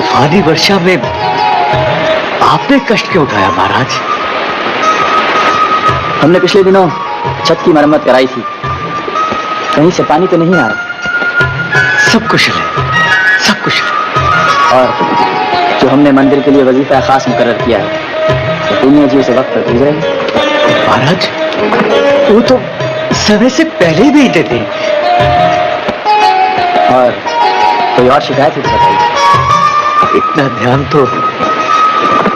तूफानी वर्षा में आपने कष्ट क्यों उठाया महाराज? हमने पिछले दिनों छत की मरम्मत कराई थी, कहीं से पानी तो नहीं आ रहा। सब कुशल है, सब कुशल। और जो हमने मंदिर के लिए वजीफा खास मुकर्रर किया है, तो दुनिया जी उसे वक्त पर भेज रहे हैं। महाराज, वो तो समय से पहले ही भेज देते। और कोई और शिकायत है तो बताइए। इतना ध्यान तो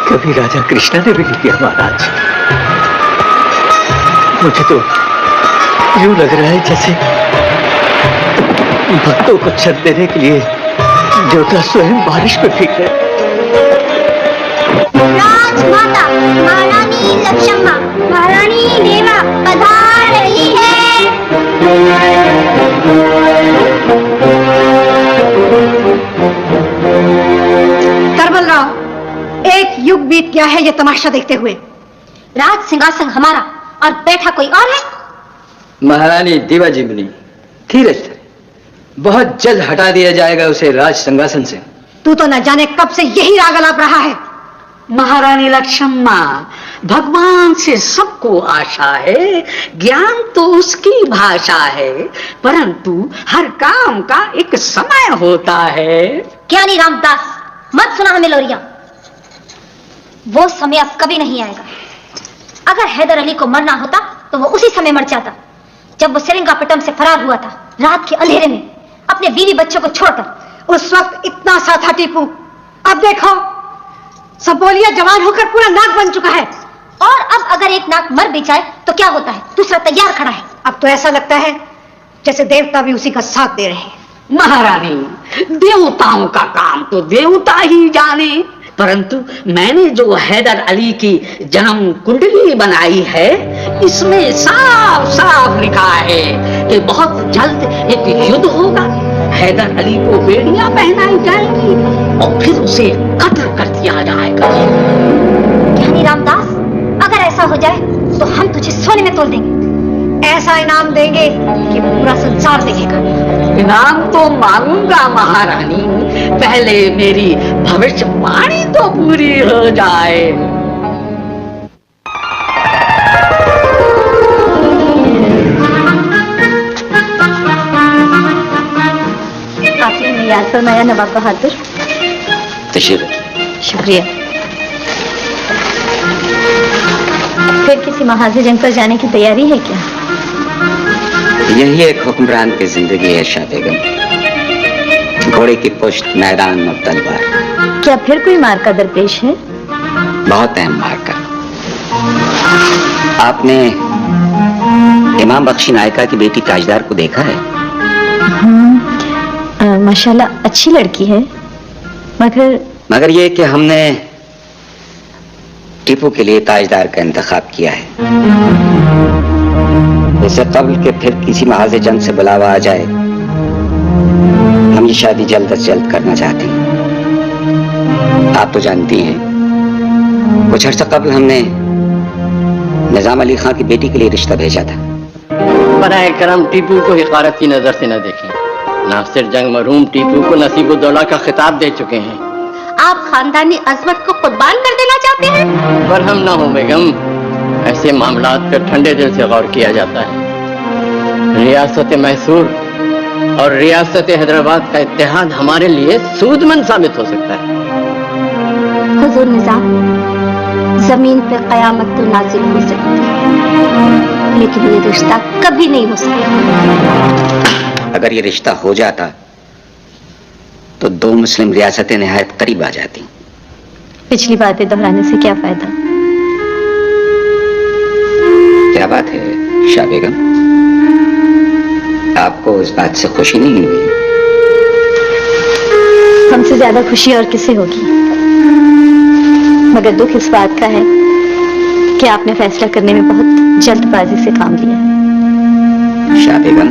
कभी राजा कृष्णा ने भी नहीं किया महाराज। मुझे तो यूं लग रहा है जैसे भक्तों को छत देने के लिए देवता स्वयं बारिश में भीग रहे। राजमाता महारानी लक्ष्मम्मा, महारानी देवा पधार रही है। करबल राव, एक युग बीत गया है ये तमाशा देखते हुए। राज सिंहासन हमारा और बैठा कोई और है। महारानी देवाजीवनी, धीरज धरे, बहुत जल्द हटा दिया जाएगा उसे राज सिंहासन से। तू तो न जाने कब से यही राग अलाप रहा है। महारानी लक्ष्मम्मा, भगवान से सबको आशा है, ज्ञान तो उसकी भाषा है, परंतु हर काम का एक समय होता है। ज्ञानी रामदास, मत सुना हमें लोरियां। वो समय अब कभी नहीं आएगा। अगर हैदर अली को मरना होता तो वो उसी समय मर जाता, जब वो सेरिंगापट्टम से फरार हुआ था, रात के अंधेरे में अपने बीवी बच्चों को छोड़कर। उस वक्त इतना सा था टीपू, अब देखो सबोलिया जवान होकर पूरा नाक बन चुका है। और अब अगर एक नाक मर भी जाए तो क्या होता है, दूसरा तैयार खड़ा है। अब तो ऐसा लगता है जैसे देवता भी उसी का साथ दे रहे हैं। महारानी, देवताओं का काम तो देवता ही जाने, परंतु मैंने जो हैदर अली की जन्म कुंडली बनाई है, इसमें साफ साफ लिखा है कि बहुत जल्द एक युद्ध होगा। हैदर अली को बेड़ियां पहनाई जाएंगी और फिर उसे कत्ल कर दिया जाएगा। ज्ञानी रामदास, अगर ऐसा हो जाए तो हम तुझे सोने में तोल देंगे। ऐसा इनाम देंगे कि पूरा संसार देखेगा। इनाम तो मांगूंगा महारानी, पहले मेरी भविष्यवाणी तो पूरी हो जाए। आपने हमें याद फरमाया नवाब बहादुर। शुक्रिया। फिर किसी महाज जंग पर जाने की तैयारी है क्या? यही एक हुक्मरान की जिंदगी है शाह बेगम। घोड़े की पुश्त, मैदान और तलवार। क्या फिर कोई मार्का दरपेश है? बहुत अहम मार्का। आपने इमाम बख्शी नायका की बेटी ताजदार को देखा है? माशाल्लाह अच्छी लड़की है, मगर ये कि हमने टीपू के लिए ताजदार का इंतखाब किया है। इससे कबल के फिर किसी महाज जंग से बुलावा आ जाए, हम ये शादी जल्द से जल्द करना चाहते हैं। आप तो जानती हैं, कुछ अर्सा कबल हमने निजाम अली खां की बेटी के लिए रिश्ता भेजा था। बराए करम टीपू को हिकारत की नजर से न देखें। नासिर जंग मरहूम टीपू को नसीब दौला का खिताब दे चुके हैं। आप खानदानी अजमत को कुर्बान कर देना चाहते हैं? पर हम ना हो बेगम, ऐसे मामलात पर ठंडे दिल से गौर किया जाता है। रियासत मैसूर और रियासत हैदराबाद का इत्तेहाद हमारे लिए सूदमंद साबित हो सकता है। हुजूर निजाम, जमीन पर कयामत तो नाजिल हो सकती है, लेकिन ये रिश्ता कभी नहीं हो सकता। अगर ये रिश्ता हो जाता तो दो मुस्लिम रियासतें निहायत करीब आ जाती। पिछली बातें दोहराने से क्या फायदा? क्या बात है शाह बेगम, आपको इस बात से खुशी नहीं हुई? हमसे ज्यादा खुशी और किसे होगी, मगर दुख इस बात का है कि आपने फैसला करने में बहुत जल्दबाजी से काम लिया। शाह बेगम,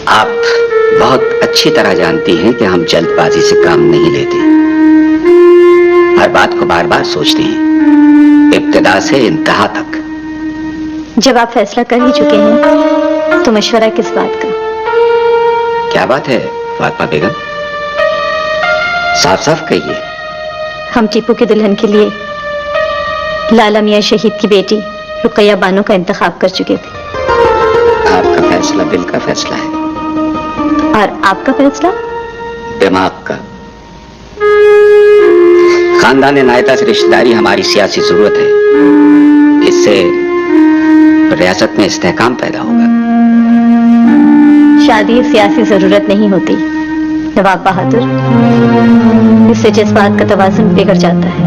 आप बहुत अच्छी तरह जानती हैं कि हम जल्दबाजी से काम नहीं लेते। हर बात को बार बार सोचते हैं, इब्तिदा से इंतहा तक। जब आप फैसला कर ही चुके हैं तो मशवरा किस बात का? क्या बात है फातिमा बेगम? साफ साफ कहिए। हम टीपू के दुल्हन के लिए लाला मियां शहीद की बेटी रुकैया बानो का इंतखाब कर चुके थे। आपका फैसला दिल का फैसला है। और आपका फैसला? दिमाग का। खानदान नायता से रिश्तेदारी हमारी सियासी जरूरत है। इससे रियासत में इस्तेहकाम पैदा होगा। शादी सियासी जरूरत नहीं होती नवाब बहादुर, इससे जज्बात का तवाज़ुन बिगड़ जाता है।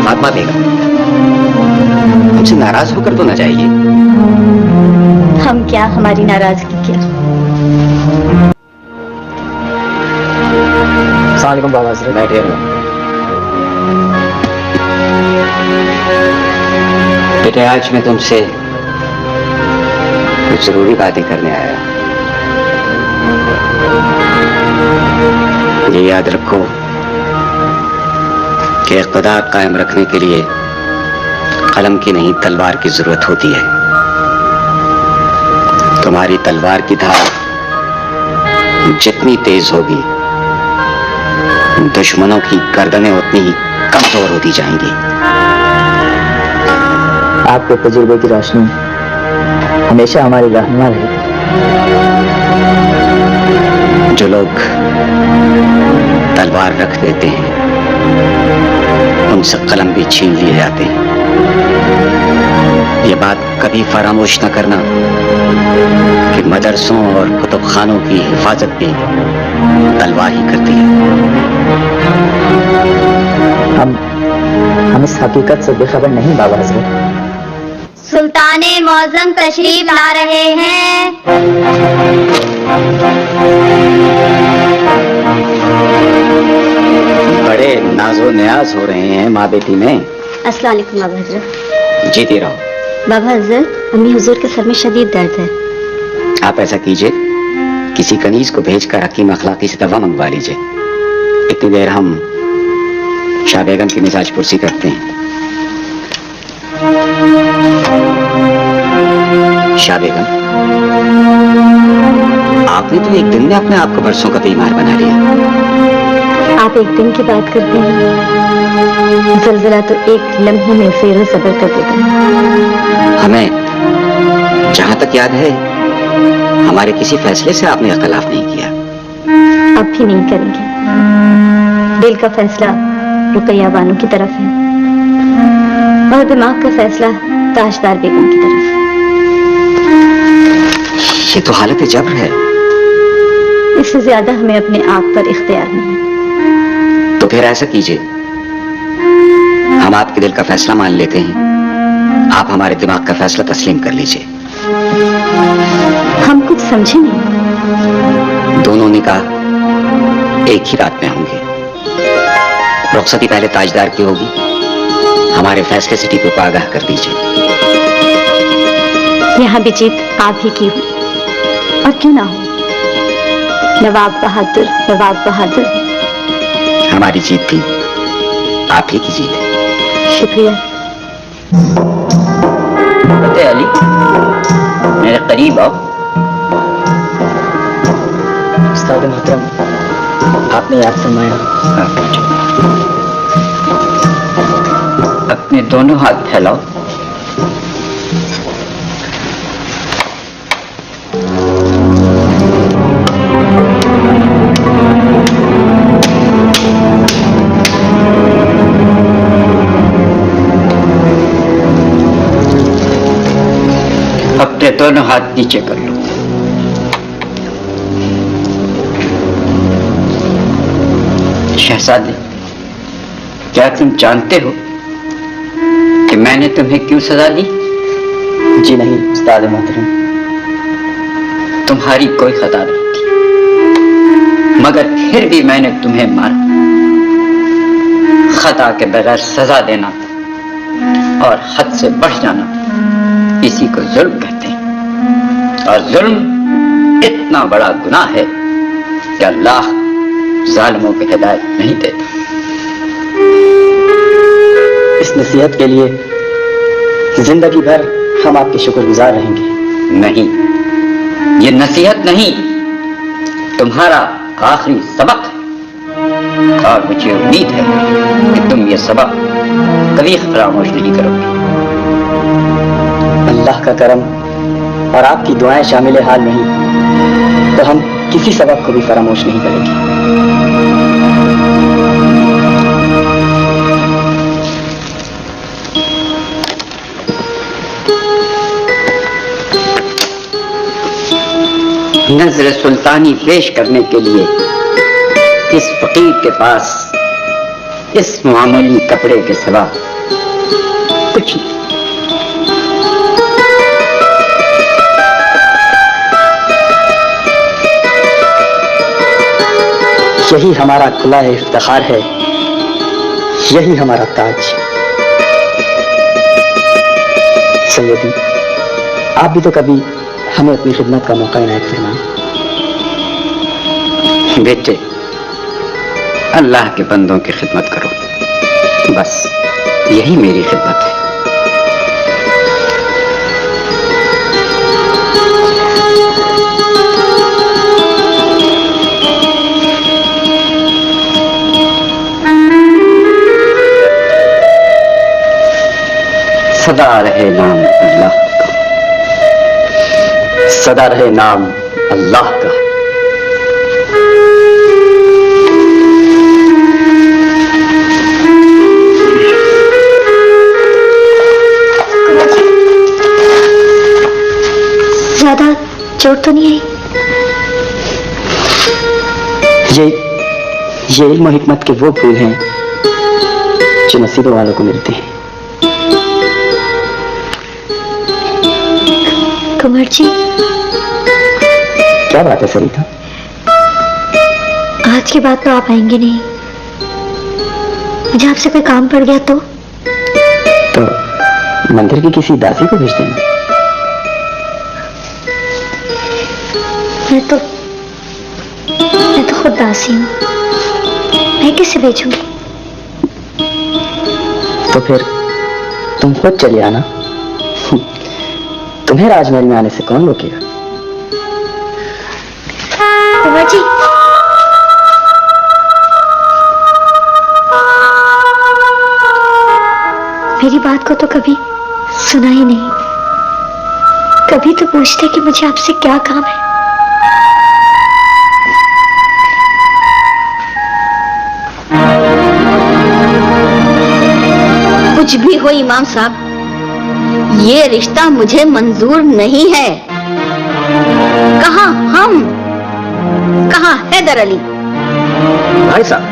फातिमा बेगम, हमसे नाराज होकर तो न जाइए। हम क्या, हमारी नाराजगी क्या? अस्सलाम बाबा से बैठे रहो। बेटे, आज मैं तुमसे कुछ जरूरी बातें करने आया। ये याद रखो कि इक़्तिदार कायम रखने के लिए कलम की नहीं तलवार की जरूरत होती है। तुम्हारी तलवार की धार जितनी तेज होगी, दुश्मनों की गर्दनें उतनी ही कमजोर होती जाएंगी। आपके तजुर्बे की रोशनी हमेशा हमारी रहनुमा रहेगी। जो लोग तलवार रख देते हैं, उनसे कलम भी छीन लिए जाते हैं। ये बात कभी फरामोश न करना कि मदरसों और कुतुबखानों की हिफाजत भी तलवार ही करती है। हम इस हकीकत से बेखबर नहीं बाबा हज़रत। सुल्ताने मौज़म तशरीफ ला रहे हैं। बड़े नाजो न्याज हो रहे हैं माँ बेटी में। अस्सलाम वालेकुम बाबा हज़रत। जीती रहो। बाबा हज़रत, अम्मी हुजूर के सर में शदीद दर्द है। आप ऐसा कीजिए, किसी कनीज को भेजकर हकीम अखलाकी से दवा मंगवा लीजिए। इतनी देर हम शाह बेगम की मिजाज पुरसी करते हैं। शाह बेगम, आपने तो एक दिन में अपने आप को बरसों का बीमार बना लिया। आप एक दिन की बात करते हैं, जलजला तो एक लम्हे में फेरो सबर कर देता है। हमें जहां तक याद है, हमारे किसी फैसले से आपने इख्तिलाफ नहीं किया। अब भी नहीं करेंगे। दिल का फैसला रुकैया बानो की तरफ है और दिमाग का फैसला ताजदार बेगम की तरफ। ये तो हालत जब्र है। इससे ज्यादा हमें अपने आप पर इख्तियार नहीं है। तो फिर ऐसा कीजिए, हम आपके दिल का फैसला मान लेते हैं, आप हमारे दिमाग का फैसला तस्लीम कर लीजिए। हम कुछ समझे नहीं। दोनों निकाह एक ही रात में होंगे। रुखसती पहले ताजदार की होगी। हमारे फैसले से टीपू को आगाह कर दीजिए। यहाँ भी जीत आप ही की हो, और क्यों ना हो। नवाब बहादुर, नवाब बहादुर। हमारी जीत थी, आप ही की जीत है। शुक्रिया। फतेह अली, मेरे करीब आओ। उस्ताद मोहतरम, आपने याद फरमाया। अपने दोनों हाथ फैलाओ। अपने दोनों हाथ नीचे कर लो। शहजादे, क्या तुम जानते हो कि मैंने तुम्हें क्यों सजा दी? जी नहीं उस्ताद मोहतरम। तुम्हारी कोई खता नहीं थी, मगर फिर भी मैंने तुम्हें मारा। खता के बगैर सजा देना और हद से बढ़ जाना, इसी को जुल्म कहते हैं। और जुल्म इतना बड़ा गुनाह है कि अल्लाह जालिमों को हिदायत नहीं देता। इस नसीहत के लिए जिंदगी भर हम आपके शुक्रगुजार रहेंगे। नहीं, ये नसीहत नहीं, तुम्हारा आखिरी सबक है। और मुझे उम्मीद है कि तुम ये सबक कभी फरामोश नहीं करोगे। अल्लाह का करम और आपकी दुआएं शामिल हाल नहीं तो हम किसी सबक को भी फरामोश नहीं करेंगे। नजर सुल्तानी पेश करने के लिए इस फकीर के पास इस मामूली कपड़े के सिवा कुछ नहीं। यही हमारा खुला इफ्तिखार है, यही हमारा ताज। सैयदी, आप भी तो कभी हमें अपनी खिदमत का मौका इनायत फरमाएं। बेटे, अल्लाह के बंदों की खिदमत करो, बस यही मेरी खिदमत है। सदा रहे नाम अल्लाह का, सदा रहे नाम अल्लाह का। ज्यादा चोट तो नहीं आई? ये इल्म और हिकमत के वो फूल हैं जो नसीबों वालों को मिलते हैं। कुंवर जी, क्या बात है सरिता? आज के बाद तो आप आएंगे नहीं। मुझे आपसे कोई काम पड़ गया तो मंदिर की किसी दासी को भेज देना। मैं तो खुद दासी हूँ, मैं किसे भेजूंगी? तो फिर तुम खुद चले आना। तुम्हें राजमहल में आने से कौन रोकेगा? कुंवर जी, मेरी बात को तो कभी सुना ही नहीं। कभी तो पूछते कि मुझे आपसे क्या काम है। कुछ भी हो इमाम साहब, ये रिश्ता मुझे मंजूर नहीं है। कहाँ हम, कहाँ हैदर अली? भाई साहब,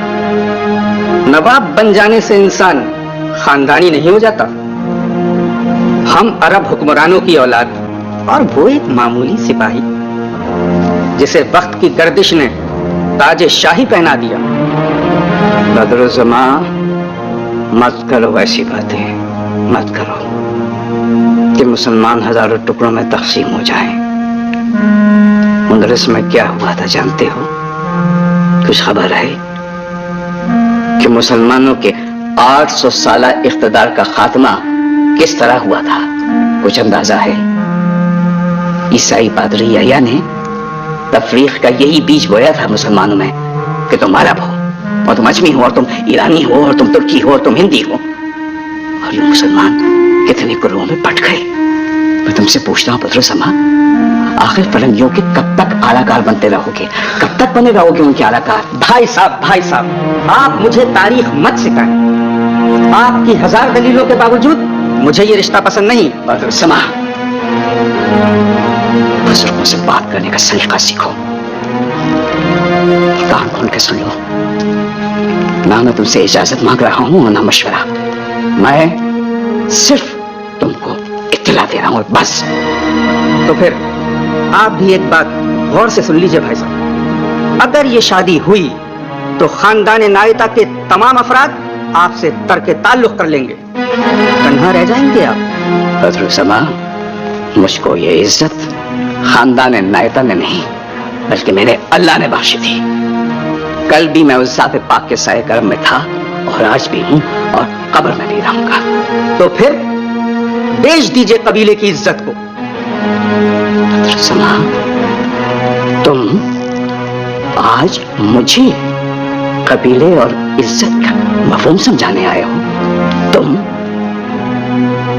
नवाब बन जाने से इंसान खानदानी नहीं हो जाता। हम अरब हुक्मरानों की औलाद और वो एक मामूली सिपाही जिसे वक्त की गर्दिश ने ताज शाही पहना दिया। बदरुज़्ज़मा, मत करो ऐसी बातें, मत करो कि मुसलमान हजारों टुकड़ों में तकसीम हो जाएं। मुंदरिस में क्या हुआ था जानते हो? कुछ खबर है कि मुसलमानों के 800 साला इख्तिदार का खात्मा किस तरह हुआ था? कुछ अंदाजा है? ईसाई पादरी यहया ने तफरीक का यही बीज बोया था मुसलमानों में कि तुम अरब हो और तुम अजमी हो और तुम ईरानी हो और तुम तुर्की हो और तुम हिंदी हो। और ये मुसलमान कितने गुरुओं में पट गए। मैं तुमसे पूछता हूँ बदरुज़्ज़मा, आखिर फरंगियों के कब तक आलाकार बनते रहोगे? कब तक बने रहोगे उनके आलाकार? भाई साहब, आप मुझे तारीख मत सिखाएं। आपकी 1000 दलीलों के बावजूद मुझे ये रिश्ता पसंद नहीं। बदरुज़्ज़मा, बुजुर्गों से बात करने का सलीका सीखो। कान खोल के सुन लो, ना मैं तुमसे इजाजत मांग रहा हूं और ना मशवरा। मैं सिर्फ तुमको इत्तला दे रहा हूं, बस। तो फिर आप भी एक बात गौर से सुन लीजिए भाई साहब। अगर ये शादी हुई तो खानदान नायता के तमाम अफराद आपसे तर्क ताल्लुक कर लेंगे, तन्हा रह जाएंगे आप। बदरुज़्ज़मा, मुझको ये इज्जत खानदान नायता ने नहीं बल्कि मेरे अल्लाह ने बख्शी थी। कल भी मैं उस ज़ात पाक के साए करम में था और आज भी हूं और कब्र में भी रहूंगा। तो फिर बेच दीजिए कबीले की इज्जत को। तुम आज मुझे कबीले और इज्जत का मफहूम समझाने आए हो। तुम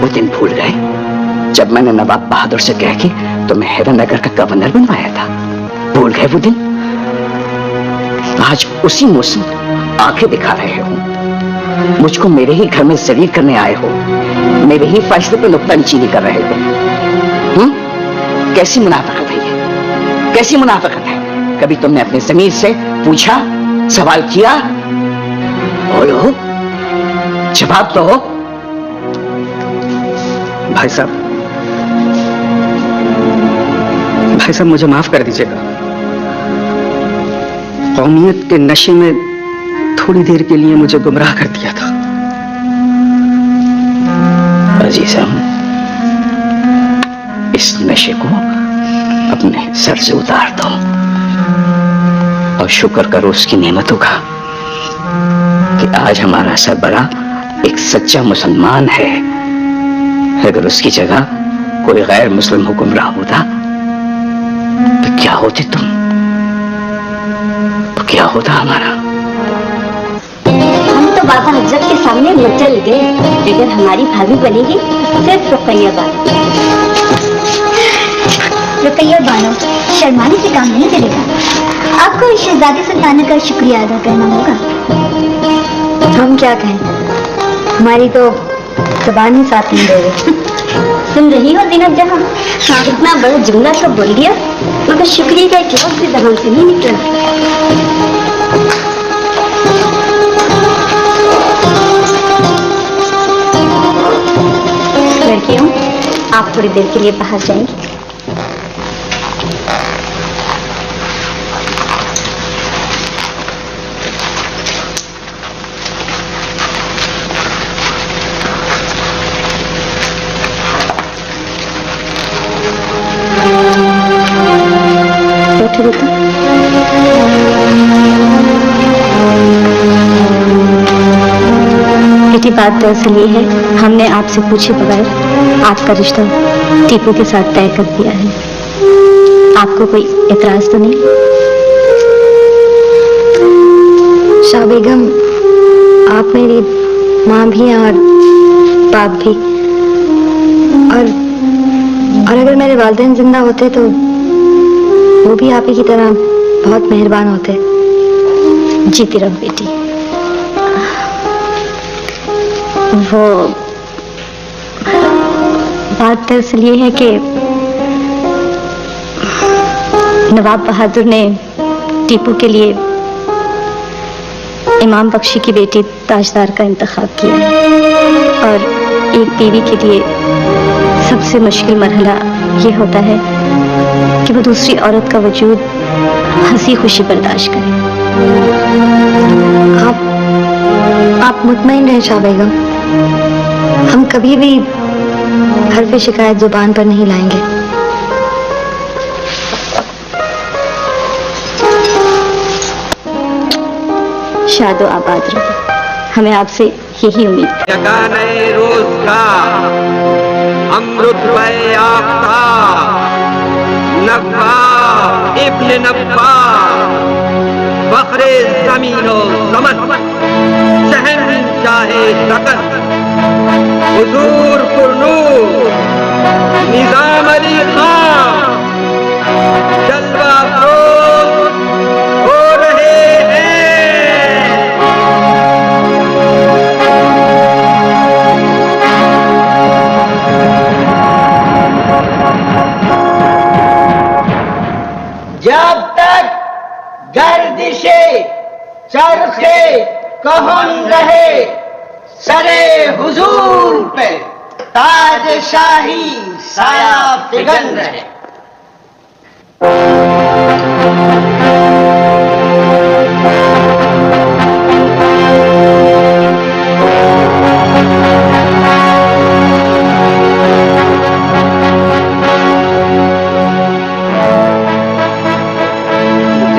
वो दिन भूल गए जब मैंने नवाब बहादुर से कह के तुम्हें हैदरनगर का गवर्नर बनवाया था? भूल गए वो दिन? आज उसी मौसम आंखें दिखा रहे हो, मुझको मेरे ही घर में जलील करने आए हो, मेरे ही फैसले पर नुक्ताचीनी कर रहे हो। कैसी मुनाफिकत है ये? कैसी मुनाफिकत है? कभी तुमने अपने ज़मीर से पूछा, सवाल किया? बोलो, जवाब दो। भाई साहब मुझे माफ कर दीजिएगा। कौमियत के नशे में थोड़ी देर के लिए मुझे गुमराह कर दिया था। अजीजम, इस नशे को अपने सर से उतार दो और शुक्र करो उसकी नेमतों का कि आज हमारा सरबरा एक सच्चा मुसलमान है। अगर उसकी जगह कोई गैर मुस्लिम हुक्मरान होता तो क्या होते तुम? तो क्या होता हमारा? हम तो बाबा हजरत के सामने मचल गए। अगर हमारी भाभी बनेगी सिर्फ रुकैया बानो। रुकैया बानो, शर्माने से काम नहीं चलेगा। आपको इस शहजादी सुल्ताना का शुक्रिया अदा करना होगा। हम क्या कहें, हमारी तो जुबान ही साथ नहीं दे रही। सुन रही हो ज़ीनत जहां, इतना बड़ा जुमला तो बोल दिया, मगर शुक्रिया का एक लफ्ज़ भी जबान से नहीं निकला। लड़कियों, आप थोड़ी देर के लिए बाहर जाएंगी? बेटी, बात दरअसल ये है, हमने आपसे पूछे बगैर आपका रिश्ता टीपू के साथ तय कर दिया है। आपको कोई एतराज तो नहीं? शाह बेगम, आप मेरी माँ भी हैं और बाप भी, और अगर मेरे वालिदैन जिंदा होते तो वो भी आप ही की तरह बहुत मेहरबान होते। जीती रहो बेटी। वो बात दरअसल ये है कि नवाब बहादुर ने टीपू के लिए इमाम बख्शी की बेटी ताजदार का इंतखाब किया है, और एक बीवी के लिए सबसे मुश्किल मरहला ये होता है कि वो दूसरी औरत का वजूद हंसी खुशी बर्दाश्त करे। आप मुतमईन रहें शाह बेगम, हम कभी भी हर्फ शिकायत जुबान पर नहीं लाएंगे। शादो आबाद रहो, हमें आपसे यही उम्मीद है। जगाने रोज का अमृत पे आफ्ता नब्बा इब्न नब्बा बखरे ज़मीनो ज़मन शहंशाहे सकन हुजूर पुरनूर निज़ाम अली खान जलवा अफरोज हो रहे हैं। जब तक गर्दिशे चरखे कहन रहे, सरे हुजूर पे ताज शाही साया फिगन रहे।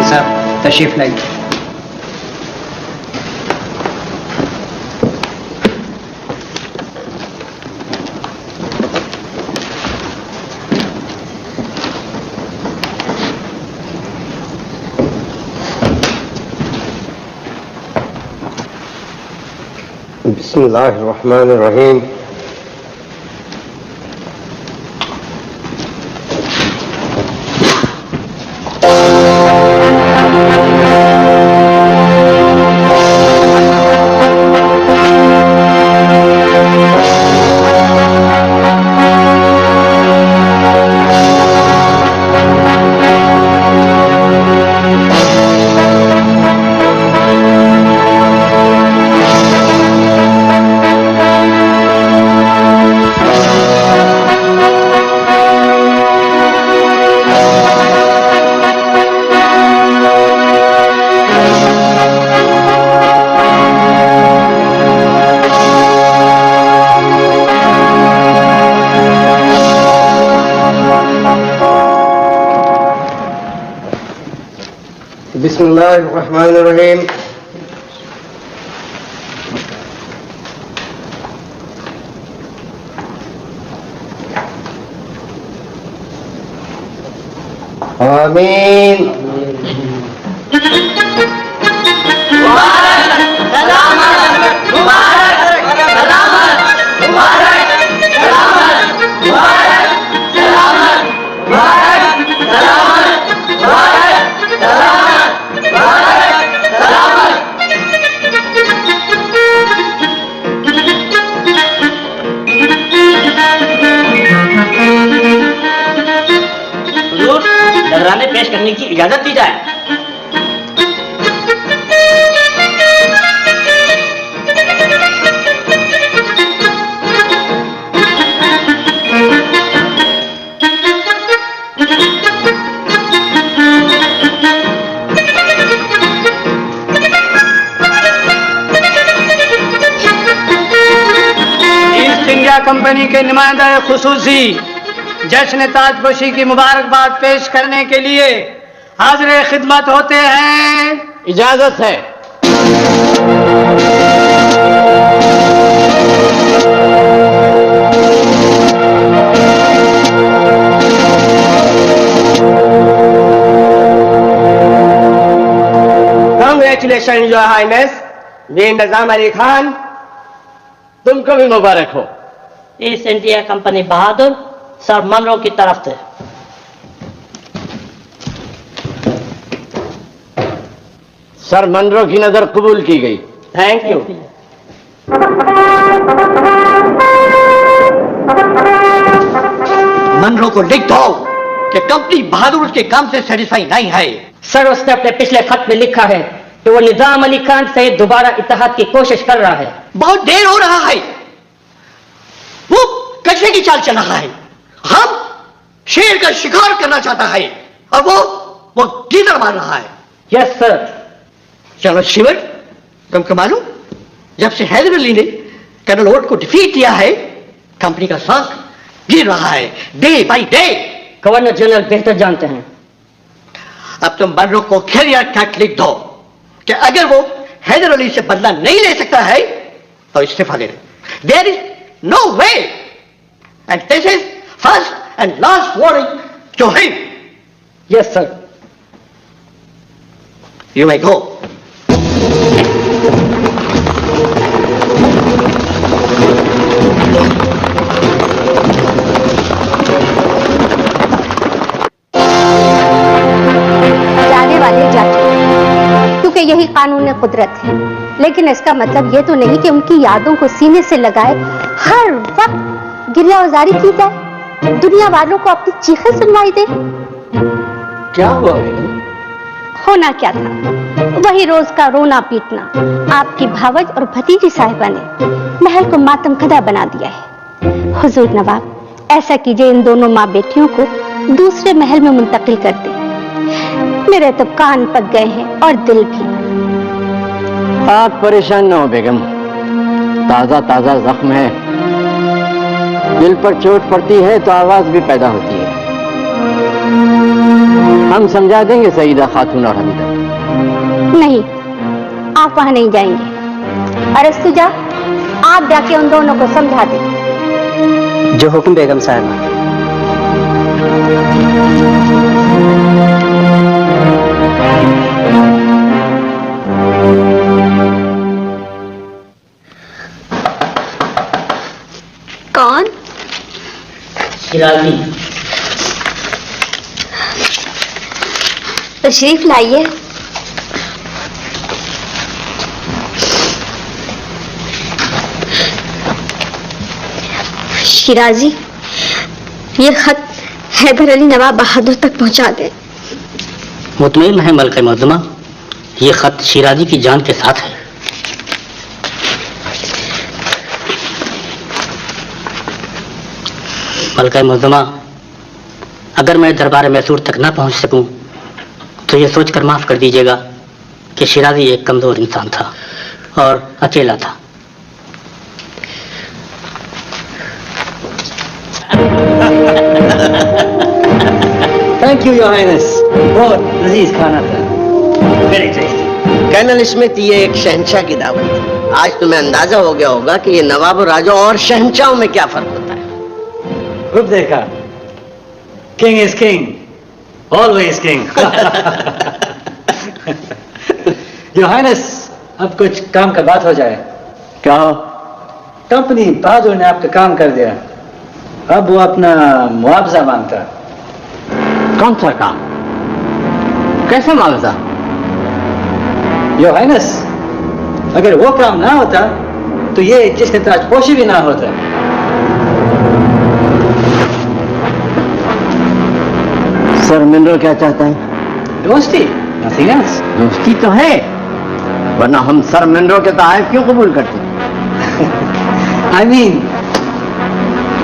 साहब तशरीफ लाइए। बिस्मिल्लाहिर्रहमानिर्रहीम। बिस्मिल्लाहिर्रहमानिर्रहीम। आमीन। नजराने पेश करने की इजाजत दी जाए। ईस्ट इंडिया कंपनी के नुमाइंदा खुसूसी जश्न ताजपोशी की मुबारकबाद पेश करने के लिए हाजिर खिदमत होते हैं। इजाजत है। Congratulations, Your Highness, वीर निजाम अली खान। तुमको भी मुबारक हो। ईस्ट इंडिया कंपनी बहादुर सर मनरो की तरफ से। सर मनरो की नजर कबूल की गई। Thank you. मनरो को लिख दो कि कंपनी बहादुर के काम से सेटिस्फाई नहीं है। सर उसने अपने पिछले खत में लिखा है कि वो निजाम अली खान से दोबारा इत्तेहाद की कोशिश कर रहा है। बहुत देर हो रहा है, वो कचरे की चाल चल रहा है। हम शेर का शिकार करना चाहता है और वो गीदड़ मार रहा है। Yes sir. चलो शिवर, तुमको मालूम जब से हैदर अली ने कर्नल ओट को डिफीट किया है, कंपनी का स्टॉक गिर रहा है day by day. Governor general बेहतर जानते हैं। अब तुम मनरो को क्लियर कट लिख दो कि अगर वो हैदर अली से बदला नहीं ले सकता है तो इस्तीफा दे दे। There is no way and this is first and last warning to him. Yes sir. You may go. जाने वाले जाते, क्योंकि यही कानून कुदरत है। लेकिन इसका मतलब ये तो नहीं कि उनकी यादों को सीने से लगाए हर वक्त गिरियावजारी की जाए, दुनिया वालों को अपनी चीखें सुनवाई दे। क्या हुआ? होना क्या था, वही रोज का रोना पीटना। आपकी भावज और भतीजी साहिबा ने महल को मातम कदा बना दिया है। हुजूर नवाब, ऐसा कीजिए इन दोनों माँ बेटियों को दूसरे महल में मुंतकिल कर दे। मेरे तो कान पक गए हैं और दिल भी। आप परेशान न हो बेगम, ताजा ताजा जख्म है, दिल पर चोट पड़ती है तो आवाज भी पैदा होती है। हम समझा देंगे सईदा खातून और हमीदा। नहीं, आप वहां नहीं जाएंगे। अरस्तु जा, आप जाके उन दोनों को समझा दें। जो हुक्म बेगम साहब। शिराजी, तशरीफ लाइए। शिराजी, ये खत हैदर अली नवाब बहादुर तक पहुंचा दे। मुतमईन है मलका मुअज़्ज़मा, ये खत शिराजी की जान के साथ है। मलका मुअज़्ज़मा, अगर मैं दरबार मैसूर तक ना पहुंच सकूं तो ये सोचकर माफ कर दीजिएगा कि शिराजी एक कमजोर इंसान था और अकेला था। थैंक यू योर हाइनेस, बहुत लजीज खाना था, वेरी टेस्टी। कर्नल स्मिथ, ये एक शहंशाह की दावत है। आज तुम्हें अंदाजा हो गया होगा कि ये नवाब और राजा और शहंशाहों में क्या फर्क होता है। खूब देखा, king is king, always king. Your highness, अब कुछ काम का बात हो जाए। क्या? कंपनी बहादुर ने आपका काम कर दिया, अब वो अपना मुआवजा मांगता। कौन सा काम? कैसा मुआवजा? योर हाइनेस, अगर वो काम ना होता तो ये जिसने ताजपोशी भी ना होता। सर मिनरो क्या चाहता है? दोस्ती, नथिंग एल्स। दोस्ती तो है, वरना हम सर मिनरो के तहत क्यों कबूल करते? आई मीन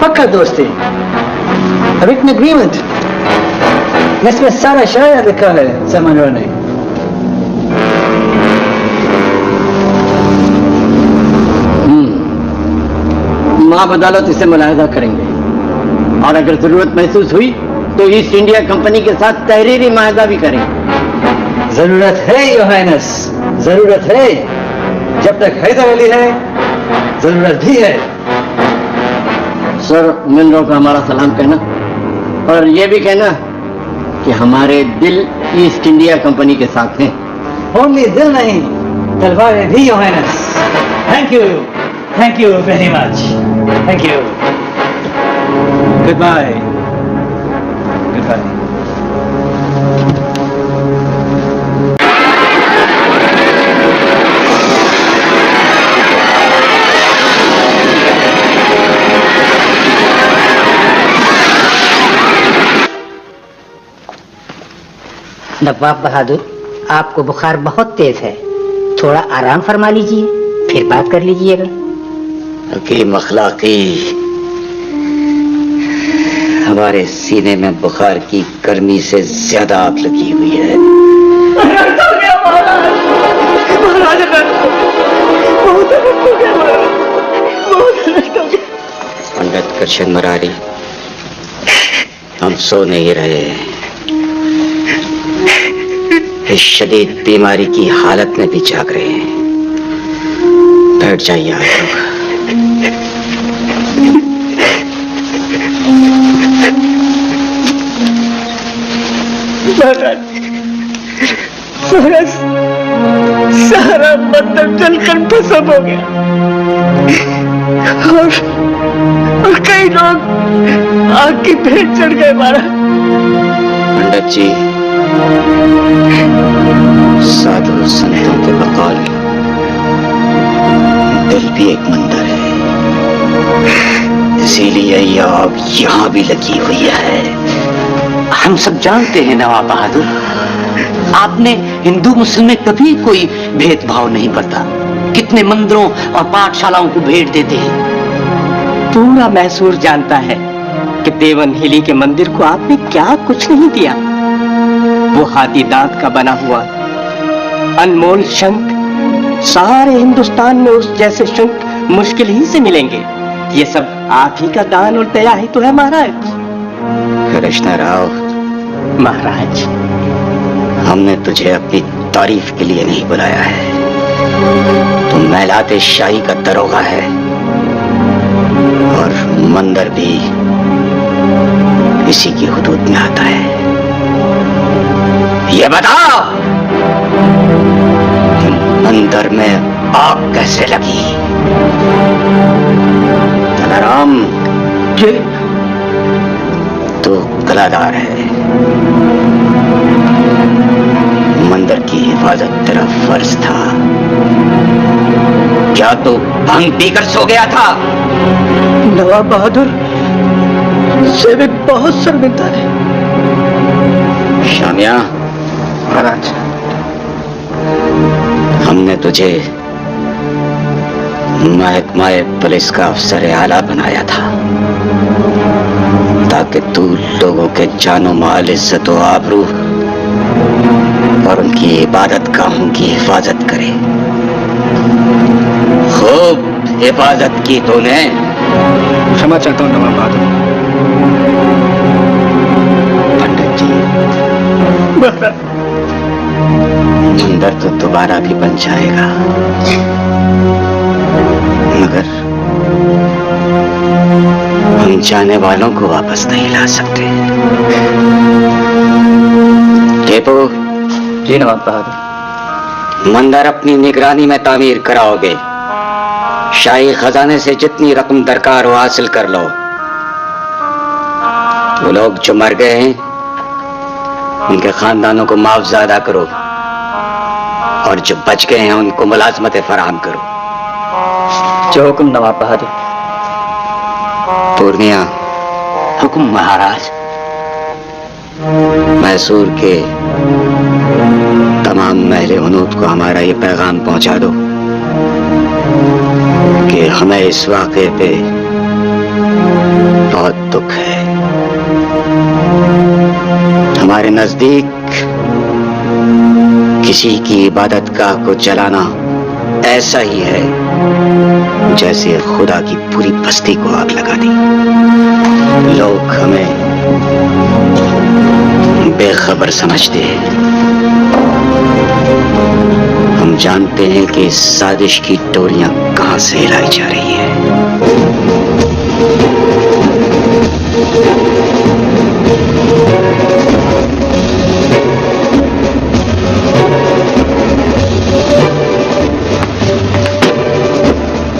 पक्का दोस्ती, रिटन एग्रीमेंट, इसमें सारा शायर लिखा है सर मिनरो ने। मां अदालत इसे मुलाहिजा करेंगे और अगर जरूरत महसूस हुई तो ईस्ट इंडिया कंपनी के साथ तहरीरी माहिदा भी करेंगे। जरूरत है योर हाइनेस, जरूरत है। जब तक हैदर अली है जरूरत भी है। सर मिनरो को हमारा सलाम कहना और ये भी कहना कि हमारे दिल ईस्ट इंडिया कंपनी के साथ हैं। ओनली दिल नहीं, तलवारें भी your highness. Thank you very much, thank you. Goodbye, goodbye. नवाब बहादुर, आपको बुखार बहुत तेज है, थोड़ा आराम फरमा लीजिए, फिर बात कर लीजिएगा। हकीम अखलाकी, हमारे सीने में बुखार की गर्मी से ज्यादा आग लगी हुई है। पंडित कृष्ण मुरारी, हम सो नहीं रहे हैं। इस शदीद बीमारी की हालत में भी जाग रहे हैं। बैठ जाइए आप लोग। सारा बंदर जलकर भस्म हो गया और कई लोग आग की भेंट चढ़ गए। मारा पंडित जी, साधु संतों के बकौल दिल भी एक मंदिर है, इसीलिए यह आग यहाँ भी लगी हुई है। हम सब जानते हैं नवाब बहादुर, आपने हिंदू मुस्लिम में कभी कोई भेदभाव नहीं बरता। कितने मंदिरों और पाठशालाओं को भेंट देते हैं। पूरा मैसूर जानता है कि देवन हिली के मंदिर को आपने क्या कुछ नहीं दिया। वो हाथी दांत का बना हुआ अनमोल शंख, सारे हिंदुस्तान में उस जैसे शंख मुश्किल ही से मिलेंगे। ये सब आप ही का दान और दया ही तो है महाराज। कृष्ण राव, महाराज, हमने तुझे अपनी तारीफ के लिए नहीं बुलाया है। तुम महलाते शाही का दरोगा है और मंदिर भी इसी की हुदूद में आता है। ये बताओ, मंदिर में आग कैसे लगी? जलाराम, पहरादार है। मंदिर की हिफाजत तेरा फर्ज था। क्या तू भंग पीकर सो गया था? नवाब बहादुर, सेवक बहुत शर्मिंदा है। शामिया, महाराज, हमने तुझे महकमाए पुलिस का अफसर आला बनाया था ताकि तू लोगों के जानो माल, इज्जत व आबरू और उनकी इबादत गाहों की हिफाजत करे। खूब हिफाजत की तूने। क्षमा चाहता हूं नवाब बहादुर। पंडित जी, मंदिर तो दोबारा भी बन जाएगा, मगर हम जाने वालों को वापस नहीं ला सकते। टेपो। जी नवाब बहादुर। मंदिर अपनी निगरानी में तामीर कराओगे। शाही खजाने से जितनी रकम दरकार हो हासिल कर लो। वो लोग जो मर गए हैं उनके खानदानों को मुआवजा अदा करो और जो बच गए हैं उनको मुलाजमतें फराहम करो। जो हुक्म नवाब बहादुर। पूर्णिया। हुक्म महाराज। मैसूर के तमाम महले हुनूद को हमारा ये पैगाम पहुंचा दो कि हमें इस वाक़े पे बहुत दुख है। हमारे नजदीक किसी की इबादत गाह को जलाना ऐसा ही है जैसे खुदा की पूरी बस्ती को आग लगा दी। लोग हमें बेखबर समझते हैं। हम जानते हैं कि इस साजिश की डोरियां कहां से हिलाई जा रही है।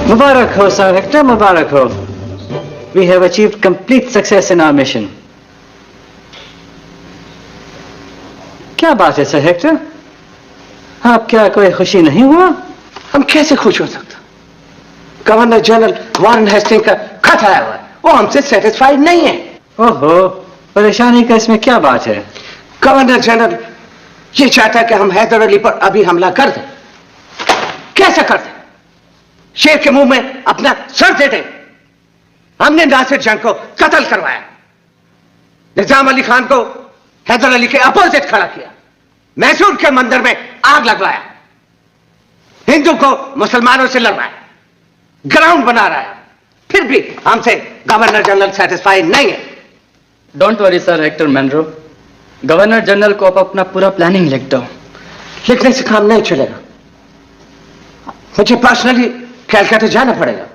मुबारक हो सर हेक्टर, मुबारक हो। We have achieved complete success in our mission. क्या बात है सर हेक्टर? आप क्या कोई खुशी नहीं हुआ? हम कैसे खुश हो सकते? गवर्नर जनरल वॉरेन हेस्टिंग का खत आया हुआ है, वो हमसे सेटिस्फाइड नहीं है। ओहो, परेशानी का इसमें क्या बात है? गवर्नर जनरल ये चाहता है कि हम हैदर अली पर अभी हमला कर दें। कैसे कर दें? शेर के मुंह में अपना सर दे दें। हमने नासिर जंग को कत्ल करवाया, निजाम अली खान को हैदर अली के अपोजिट खड़ा किया, मैसूर के मंदिर में आग लगवाया, हिंदू को मुसलमानों से लड़वाया, ग्राउंड बना रहा है। फिर भी हमसे गवर्नर जनरल सेटिस्फाइड नहीं है। Don't worry sir Hector Munro, governor general को आप अपना पूरा प्लानिंग लिख दो। लिखने से काम नहीं चलेगा, मुझे पर्सनली कलकत्ता जाना पड़ेगा।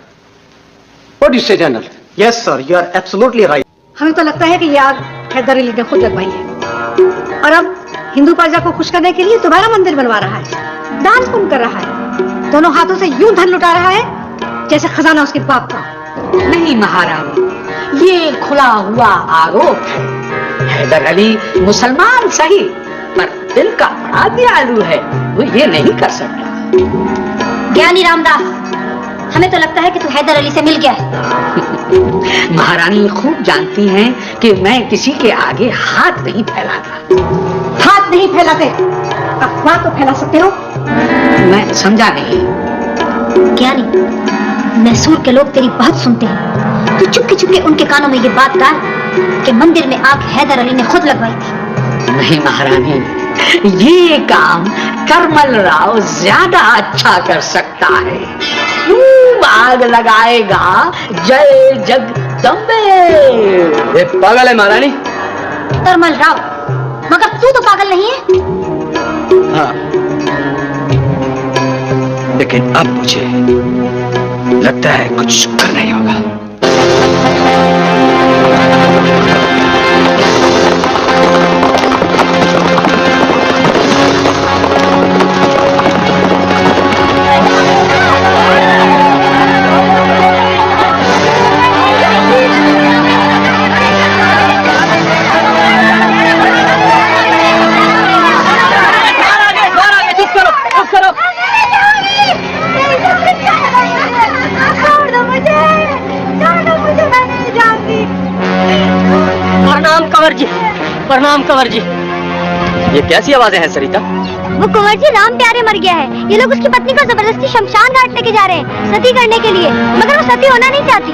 What do you say, general? Yes, sir. You are absolutely right. हमें तो लगता है कि ये आग हैदर अली ने खुद लगवाई है और अब हिंदू प्रजा को खुश करने के लिए दोबारा मंदिर बनवा रहा है, दान पुण्य कर रहा है, दोनों हाथों से यूं धन लुटा रहा है जैसे खजाना उसके बाप का। नहीं महारानी, ये खुला हुआ आरोप है। हैदर अली मुसलमान सही, पर दिल का बड़ा दयालु है, वो ये नहीं कर सकता। ज्ञानी रामदास, हमें तो लगता है कि तू हैदर अली से मिल गया है। महारानी खूब जानती हैं कि मैं किसी के आगे हाथ नहीं फैलाता। हाथ नहीं फैलाते, अफवाह तो फैला सकते हो। मैं समझा नहीं। ज्ञानी, मैसूर के लोग तेरी बहुत सुनते हैं। तू चुपके चुपके उनके कानों में ये बात डाल कि मंदिर में आग हैदर अली ने खुद लगवाई थी। नहीं महारानी, ये काम करमल राव ज्यादा अच्छा कर सकता है। खूब आग लगाएगा जय जगदम्बे। ये पागल है महारानी। करमल राव, मगर तू तो पागल नहीं है। हाँ, लेकिन अब मुझे लगता है कुछ करना ही होगा। प्रणाम कंवर जी, प्रणाम कंवर जी। ये कैसी आवाजें हैं सरिता? वो कुंवर जी राम प्यारे मर गया है। ये लोग उसकी पत्नी को जबरदस्ती शमशान घाट लेके जा रहे हैं सती करने के लिए, मगर वो सती होना नहीं चाहती।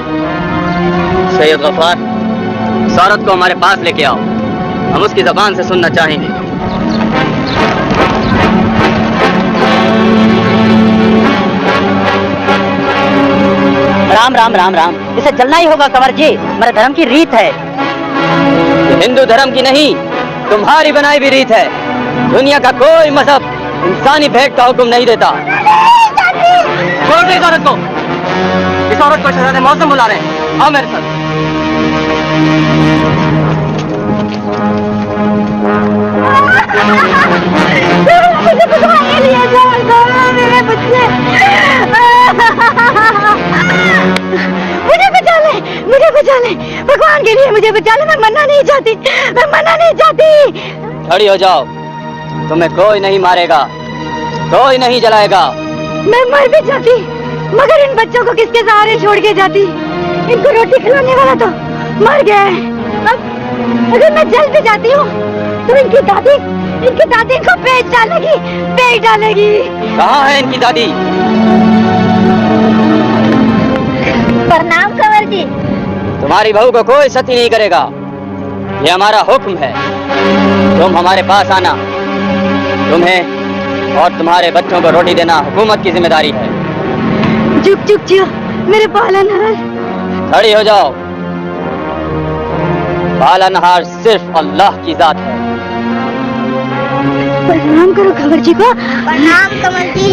सैयद गफार, इस औरत को हमारे पास लेके आओ, हम उसकी जबान से सुनना चाहेंगे। राम राम राम राम, इसे जलना ही होगा कंवर जी, हमारे धर्म की रीत है। ये हिंदू धर्म की नहीं, तुम्हारी बनाई भी रीत है। दुनिया का कोई मजहब इंसानी भेंट का हुक्म नहीं देता। छोड़ दे इस औरत को। इस औरत को शहजादे मौसम बुला रहे हैं, आओ मेरे साथ। मुझे बचा ले, भगवान के लिए मुझे बचा ले। मैं मरना नहीं चाहती, मैं मरना नहीं चाहती। खड़ी हो जाओ, तुम्हें कोई नहीं मारेगा, कोई नहीं जलाएगा। मैं मर भी जाती, मगर इन बच्चों को किसके सहारे छोड़ के जाती? इनको रोटी खिलाने वाला तो मर गया है। अब अगर मैं जल भी जाती हूँ तो इनकी दादी इनको पेट डालेगी। कहाँ है इनकी दादी? प्रणाम कंवर जी। तुम्हारी बहू को कोई सती नहीं करेगा, ये हमारा हुक्म है। तुम हमारे पास आना, तुम्हें और तुम्हारे बच्चों को रोटी देना हुकूमत की जिम्मेदारी है। चुप चुप चुप, मेरे पालनहार। खड़ी हो जाओ। पालनहार सिर्फ अल्लाह की जात है। प्रणाम करो कंवर जी को। प्रणाम कंवर जी।